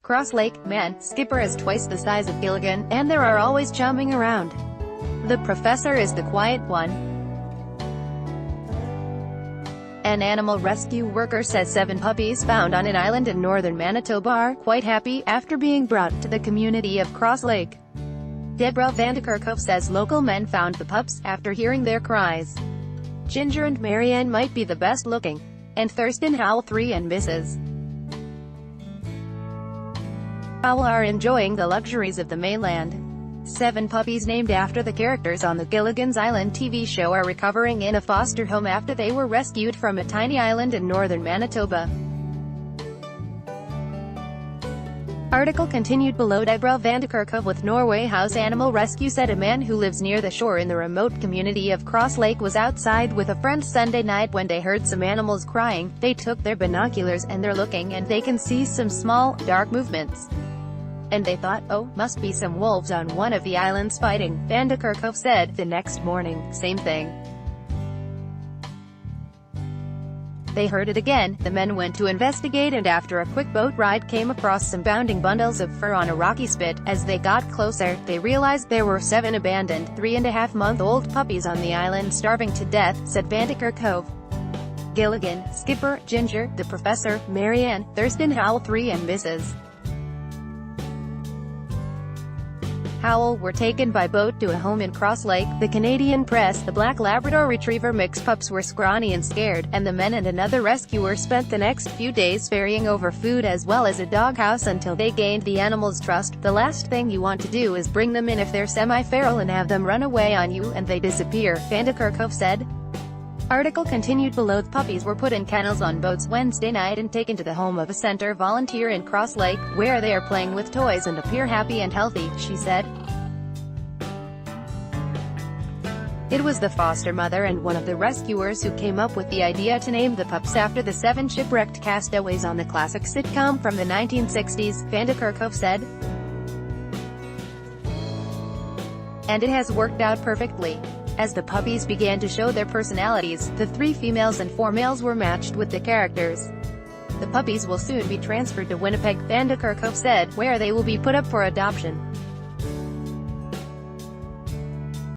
Cross Lake. Man, Skipper is twice the size of Gilligan, and there are always jumping around. The professor is the quiet one. An animal rescue worker says 7 puppies found on an island in northern Manitoba are quite happy after being brought to the community of Cross Lake. Deborah Vandekerkhoff says local men found the pups after hearing their cries. Ginger and Marianne might be the best looking, and Thurston Howell 3 and Mrs. Howell are enjoying the luxuries of the mainland. 7 puppies named after the characters on the Gilligan's Island TV show are recovering in a foster home after they were rescued from a tiny island in northern Manitoba. Article continued below. Deborah Vandekerkhoff with Norway House Animal Rescue said a man who lives near the shore in the remote community of Cross Lake was outside with a friend Sunday night when they heard some animals crying. They took their binoculars and they're looking and they can see some small, dark movements. And they thought, oh, must be some wolves on one of the islands fighting. Vandekerkhoff said, the next morning, same thing. They heard it again. The men went to investigate and after a quick boat ride came across some bounding bundles of fur on a rocky spit. As they got closer, they realized there were 7 abandoned, 3.5-month-old puppies on the island starving to death, said Vandekerkhoff. Gilligan, Skipper, Ginger, the professor, Marianne, Thurston Howell 3 and Mrs. Howell were taken by boat to a home in Cross Lake. The Canadian press, the Black Labrador Retriever mix pups were scrawny and scared, and the men and another rescuer spent the next few days ferrying over food as well as a doghouse until they gained the animals' trust. The last thing you want to do is bring them in if they're semi-feral and have them run away on you and they disappear, Vandekerkhoff said. Article continued below. The puppies were put in kennels on boats Wednesday night and taken to the home of a center volunteer in Cross Lake, where they are playing with toys and appear happy and healthy, she said. It was the foster mother and one of the rescuers who came up with the idea to name the pups after the 7 shipwrecked castaways on the classic sitcom from the 1960s, Vandekerkhoff said. And it has worked out perfectly. As the puppies began to show their personalities, the 3 females and 4 males were matched with the characters. The puppies will soon be transferred to Winnipeg, Vandekerkhoff said, where they will be put up for adoption.